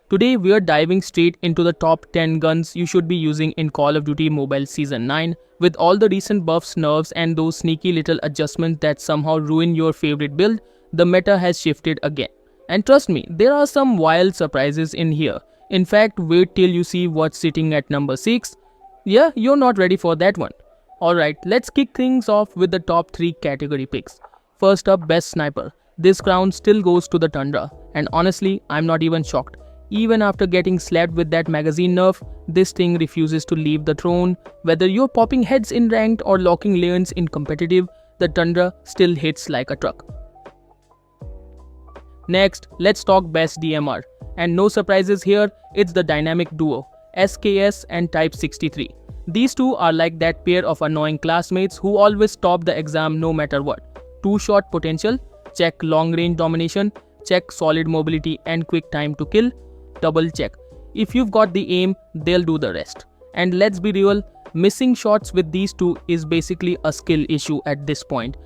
Today we are diving straight into the top 10 guns you should be using in Call of Duty Mobile Season 9 with all the recent buffs, nerfs and those sneaky little adjustments that somehow ruin your favorite build. The meta has shifted again. And trust me, there are some wild surprises in here. In fact, wait till you see what's sitting at number 6. Yeah, you're not ready for that one. Alright, let's kick things off with the top 3 category picks. First up, best sniper. This crown still goes to the Tundra, and honestly, I'm not even shocked. Even after getting slapped with that magazine nerf, this thing refuses to leave the throne. Whether you're popping heads in ranked or locking lanes in competitive, the Tundra still hits like a truck. Next, let's talk best DMR. And no surprises here, it's the dynamic duo, SKS and Type 63. These two are like that pair of annoying classmates who always top the exam no matter what. 2-shot potential, check long range domination, check solid mobility and quick time to kill, double check. If you've got the aim, they'll do the rest. And let's be real, missing shots with these two is basically a skill issue at this point.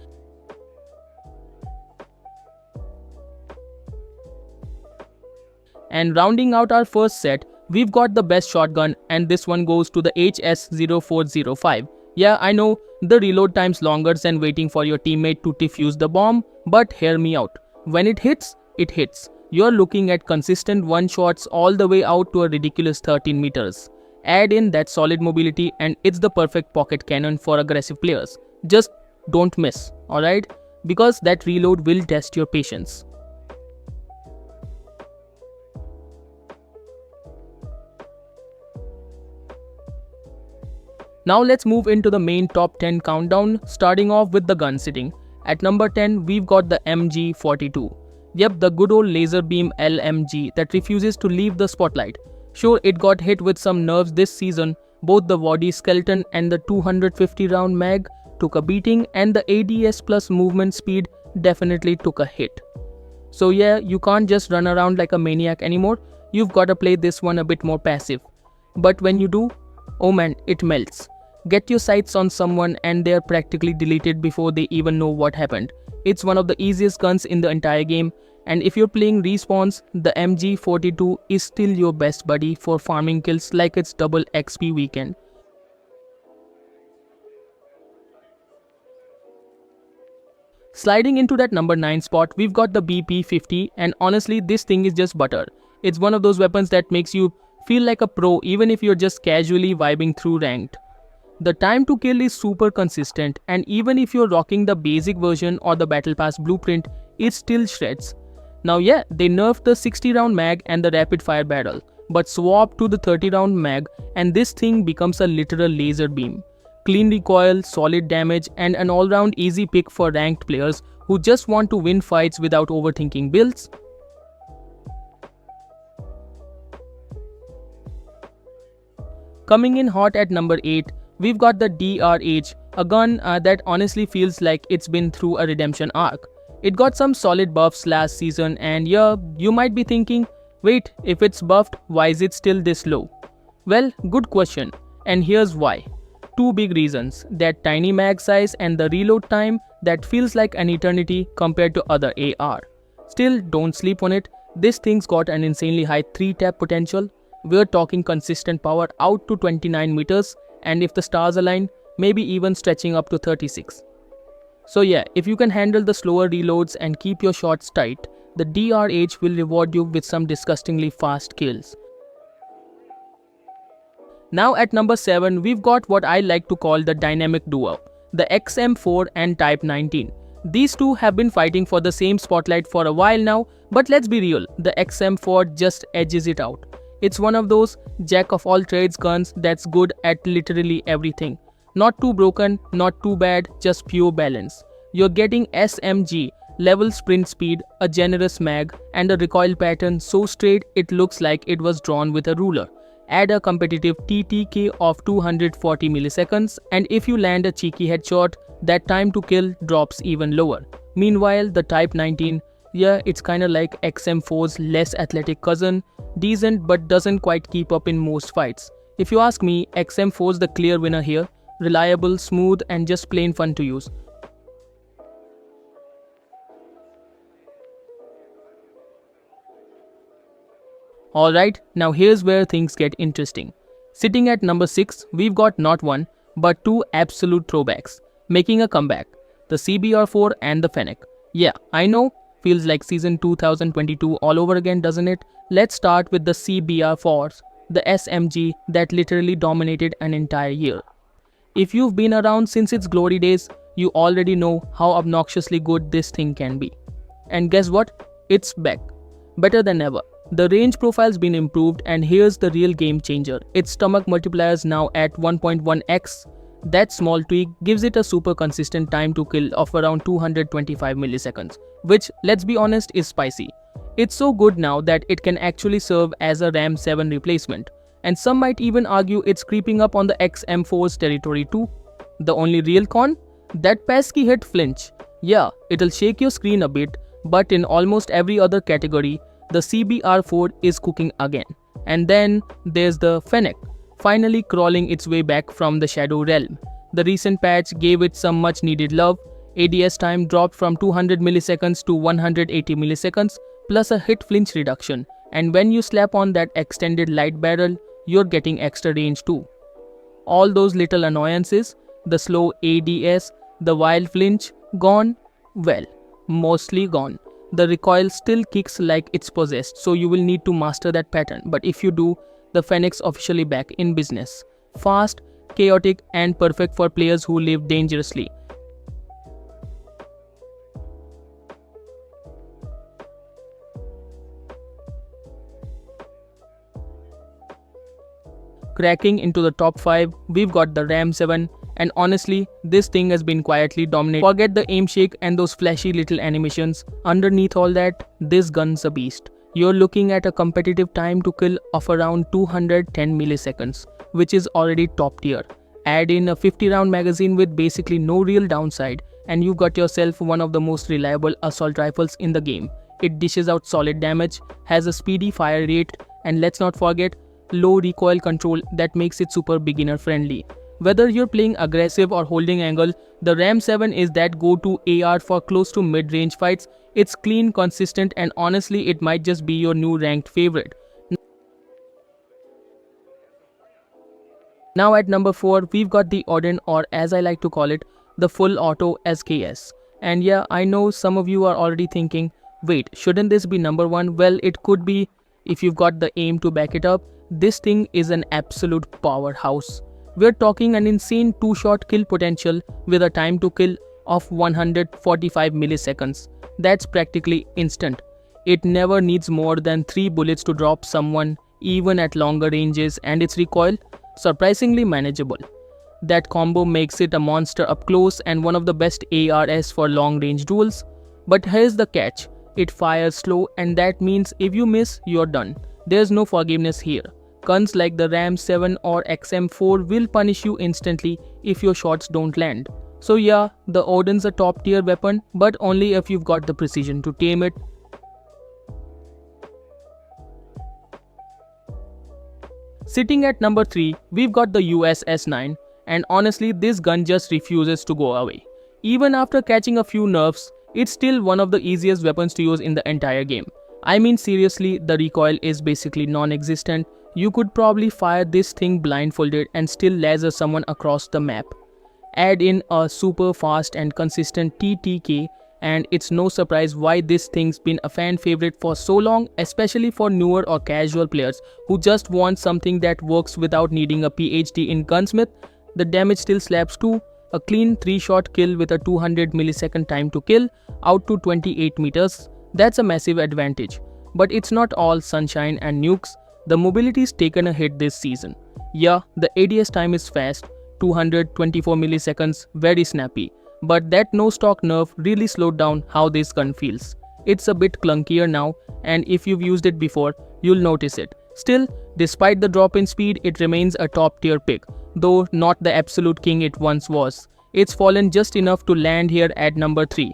And rounding out our first set, we've got the best shotgun, and this one goes to the HS0405. Yeah, I know, the reload time's longer than waiting for your teammate to defuse the bomb, but hear me out. When it hits, it hits. You're looking at consistent one-shots all the way out to a ridiculous 13 meters. Add in that solid mobility and it's the perfect pocket cannon for aggressive players. Just don't miss, alright? Because that reload will test your patience. Now let's move into the main top 10 countdown, starting off with the gun sitting. At number 10, we've got the MG42. Yep, the good old laser beam LMG that refuses to leave the spotlight. Sure, it got hit with some nerfs this season. Both the body skeleton and the 250 round mag took a beating, and the ADS plus movement speed definitely took a hit. So yeah, you can't just run around like a maniac anymore. You've got to play this one a bit more passive. But when you do, oh man, it melts. Get your sights on someone and they're practically deleted before they even know what happened. It's one of the easiest guns in the entire game, and if you're playing respawns, the MG42 is still your best buddy for farming kills like it's double XP weekend. Sliding into that number 9 spot, we've got the BP50, and honestly this thing is just butter. It's one of those weapons that makes you feel like a pro even if you're just casually vibing through ranked. The time to kill is super consistent, and even if you're rocking the basic version or the battle pass blueprint, it still shreds. Now yeah, they nerfed the 60 round mag and the rapid fire barrel, but swap to the 30 round mag and this thing becomes a literal laser beam. Clean recoil, solid damage and an all round easy pick for ranked players who just want to win fights without overthinking builds. Coming in hot at number 8, we've got the DRH, a gun that honestly feels like it's been through a redemption arc. It got some solid buffs last season, and yeah, you might be thinking, wait, if it's buffed, why is it still this low? Well, good question, and here's why. Two big reasons, that tiny mag size and the reload time that feels like an eternity compared to other AR. Still, don't sleep on it, this thing's got an insanely high 3-tap potential. We're talking consistent power out to 29 meters, and if the stars align, maybe even stretching up to 36. So yeah, if you can handle the slower reloads and keep your shots tight, the DRH will reward you with some disgustingly fast kills. Now at number 7, we've got what I like to call the dynamic duo, the XM4 and Type 19. These two have been fighting for the same spotlight for a while now, but let's be real, the XM4 just edges it out. It's one of those jack of all trades guns that's good at literally everything. Not too broken, not too bad, just pure balance. You're getting SMG, level sprint speed, a generous mag, and a recoil pattern so straight it looks like it was drawn with a ruler. Add a competitive TTK of 240 milliseconds, and if you land a cheeky headshot, that time to kill drops even lower. Meanwhile, the Type 19, yeah, it's kinda like XM4's less athletic cousin, decent but doesn't quite keep up in most fights. If you ask me, XM4's the clear winner here, reliable, smooth and just plain fun to use. Alright, now here's where things get interesting. Sitting at number 6, we've got not one, but two absolute throwbacks, making a comeback. The CBR4 and the Fennec. Yeah, I know, feels like season 2022 all over again, doesn't it? Let's start with the CBR4s, the SMG that literally dominated an entire year. If you've been around since its glory days, you already know how obnoxiously good this thing can be. And guess what? It's back. Better than ever. The range profile's been improved, and here's the real game changer. Its stomach multiplier is now at 1.1x. That small tweak gives it a super consistent time to kill of around 225 milliseconds, which, let's be honest, is spicy. It's so good now that it can actually serve as a RAM 7 replacement, and some might even argue it's creeping up on the XM4's territory too. The only real con? That pesky hit flinch. Yeah, it'll shake your screen a bit, but in almost every other category, the CBR4 is cooking again. And then there's the Fennec, finally crawling its way back from the shadow realm. The recent patch gave it some much needed love. ADS time dropped from 200 milliseconds to 180 milliseconds, plus a hit flinch reduction. And when you slap on that extended light barrel, you're getting extra range too. All those little annoyances, the slow ADS, the wild flinch, gone? Well, mostly gone. The recoil still kicks like it's possessed, so you will need to master that pattern. But if you do, the Fennec's officially back in business. Fast, chaotic, and perfect for players who live dangerously. Cracking into the top 5, we've got the RAM 7, and honestly, this thing has been quietly dominating. Forget the aim shake and those flashy little animations. Underneath all that, this gun's a beast. You're looking at a competitive time to kill of around 210 milliseconds, which is already top tier. Add in a 50-round magazine with basically no real downside, and you've got yourself one of the most reliable assault rifles in the game. It dishes out solid damage, has a speedy fire rate, and let's not forget, low recoil control that makes it super beginner friendly. Whether you're playing aggressive or holding angle, the RAM 7 is that go-to AR for close to mid-range fights. It's clean, consistent, and honestly, it might just be your new ranked favorite. Now at number 4, we've got the Odin, or as I like to call it, the full auto SKS. And yeah, I know some of you are already thinking, wait, shouldn't this be number 1? Well, it could be if you've got the aim to back it up. This thing is an absolute powerhouse. We're talking an insane 2-shot kill potential with a time to kill of 145 milliseconds. That's practically instant. It never needs more than 3 bullets to drop someone, even at longer ranges, and its recoil, surprisingly manageable. That combo makes it a monster up close and one of the best ARs for long-range duels. But here's the catch, it fires slow, and that means if you miss, you're done. There's no forgiveness here. Guns like the RAM 7 or XM4 will punish you instantly if your shots don't land. So yeah, the Odin's a top tier weapon, but only if you've got the precision to tame it. Sitting at number 3, we've got the USS-9, and honestly this gun just refuses to go away. Even after catching a few nerfs, it's still one of the easiest weapons to use in the entire game. I mean seriously, the recoil is basically non-existent. You could probably fire this thing blindfolded and still laser someone across the map. Add in a super fast and consistent TTK, and it's no surprise why this thing's been a fan favorite for so long, especially for newer or casual players who just want something that works without needing a PhD in gunsmith. The damage still slaps too. A clean 3-shot kill with a 200 millisecond time to kill out to 28 meters. That's a massive advantage. But it's not all sunshine and nukes. The mobility's taken a hit this season. Yeah, the ADS time is fast, 224 milliseconds, very snappy. But that no-stock nerf really slowed down how this gun feels. It's a bit clunkier now, and if you've used it before, you'll notice it. Still, despite the drop in speed, it remains a top-tier pick, though not the absolute king it once was. It's fallen just enough to land here at number 3.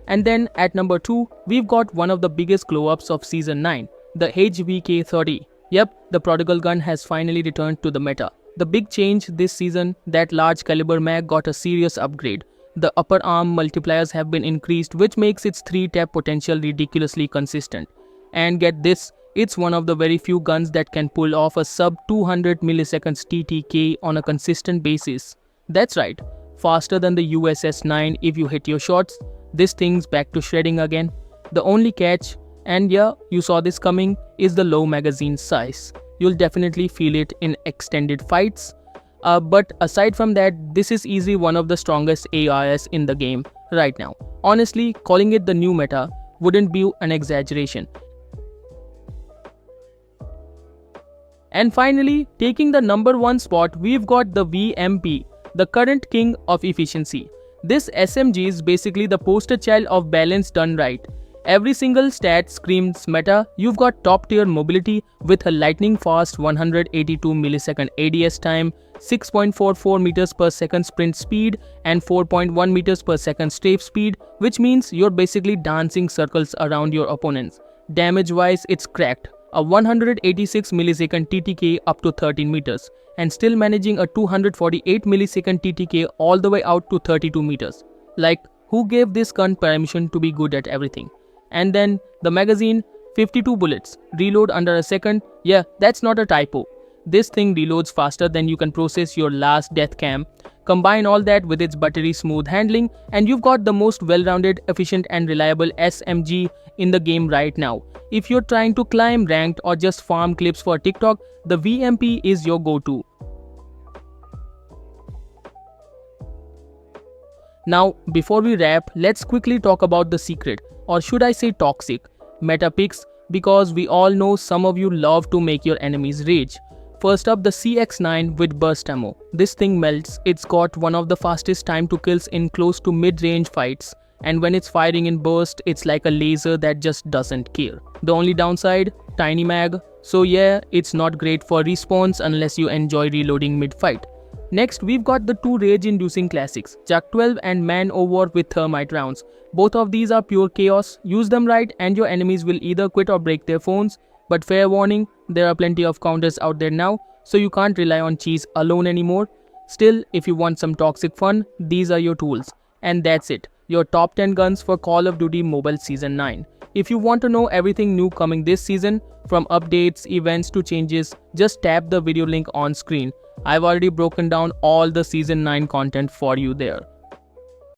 And then at number 2, we've got one of the biggest glow-ups of Season 9, the HVK-30. Yep, the prodigal gun has finally returned to the meta. The big change this season, that large caliber mag got a serious upgrade. The upper arm multipliers have been increased, which makes its 3-tap potential ridiculously consistent. And get this, it's one of the very few guns that can pull off a sub 200 milliseconds TTK on a consistent basis. That's right, faster than the USS-9 if you hit your shots. This thing's back to shredding again. The only catch, and yeah, you saw this coming, is the low magazine size. You'll definitely feel it in extended fights. But aside from that, this is easily one of the strongest ARs in the game right now. Honestly, calling it the new meta wouldn't be an exaggeration. And finally, taking the number 1 spot, we've got the VMP, the current king of efficiency. This SMG is basically the poster child of balance done right. Every single stat screams meta. You've got top tier mobility with a lightning fast 182 millisecond ADS time, 6.44 meters per second sprint speed and 4.1 meters per second strafe speed, which means you're basically dancing circles around your opponents. Damage wise, it's cracked. A 186 millisecond TTK up to 13 meters and still managing a 248 millisecond TTK all the way out to 32 meters. Like, who gave this gun permission to be good at everything? And then the magazine, 52 bullets, reload under a second. Yeah, that's not a typo. This thing reloads faster than you can process your last death cam. Combine all that with its buttery smooth handling and you've got the most well-rounded, efficient and reliable SMG in the game right now. If you're trying to climb ranked or just farm clips for TikTok, the VMP is your go-to. Now, before we wrap, let's quickly talk about the secret, or should I say toxic, meta picks, because we all know some of you love to make your enemies rage. First up, the CX-9 with burst ammo. This thing melts. It's got one of the fastest time to kills in close to mid-range fights. And when it's firing in burst, it's like a laser that just doesn't care. The only downside, tiny mag. So yeah, it's not great for respawns unless you enjoy reloading mid-fight. Next, we've got the two rage-inducing classics, Jak 12 and Man O' War with thermite rounds. Both of these are pure chaos. Use them right and your enemies will either quit or break their phones. But fair warning, there are plenty of counters out there now, so you can't rely on cheese alone anymore. Still, if you want some toxic fun, these are your tools. And that's it, your top 10 guns for Call of Duty Mobile Season 9. If you want to know everything new coming this season, from updates, events to changes, just tap the video link on screen. I've already broken down all the Season 9 content for you there.